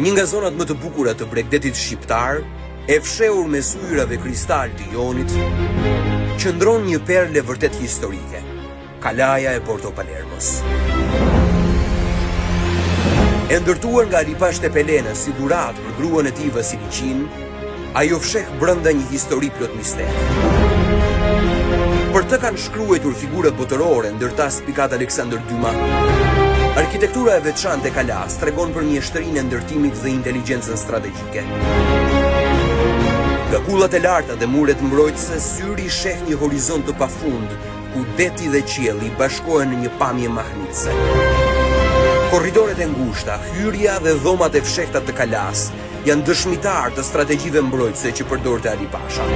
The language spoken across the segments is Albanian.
Në një nga zonat më të bukura të Bregdetit shqiptar, e fshehur me ujrave kristal të Jonit, qëndron një perle vërtet historike, Kalaja e Porto Palermos. E ndërtuar nga Lipash Tepelena si dhurat për gruan e tij Vasiliqin, ajo fsheh brenda një histori plot mister. Për të kanë shkruar figura botërore, ndërta spikat Alexander Dumas. Arkitektura e veçantë e kalas tregon për mjeshtërinë e ndërtimit dhe inteligjencën strategjike. Nga kullat e larta dhe muret mbrojtëse, syri sheh një horizont të pafund, ku deti dhe qielli bashkohen në një pamje mahnitse. Korridoret e ngushta, hyrja dhe dhomat e fshehta të kalas janë dëshmitar të strategjive mbrojtëse që përdorte Ali Pasha.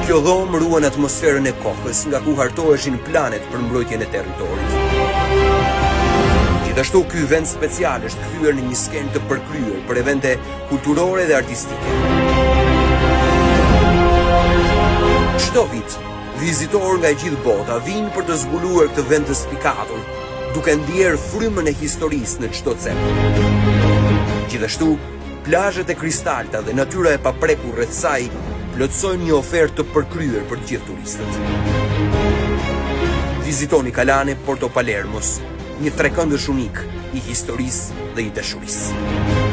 Kjo dhomë ruan atmosferën e kohës nga ku hartoheshin planet për mbrojtjen e territorit. Gjithashtu ky vend special është kthyer në një skenë të përkryer për evente kulturore dhe artistike. Çdo vit, vizitorë nga gjithë bota vinë për të zbuluar këtë vend të spikatur, duke ndier frymën e historisë në çdo cep. Gjithashtu, plazhet e kristalta dhe natyra e paprekur rreth saj plotësojnë një ofertë të përkryer për të gjithë turistët. Vizitoni Kalane Porto Palermos, një trekëndësh unik i historisë dhe i dashurisë.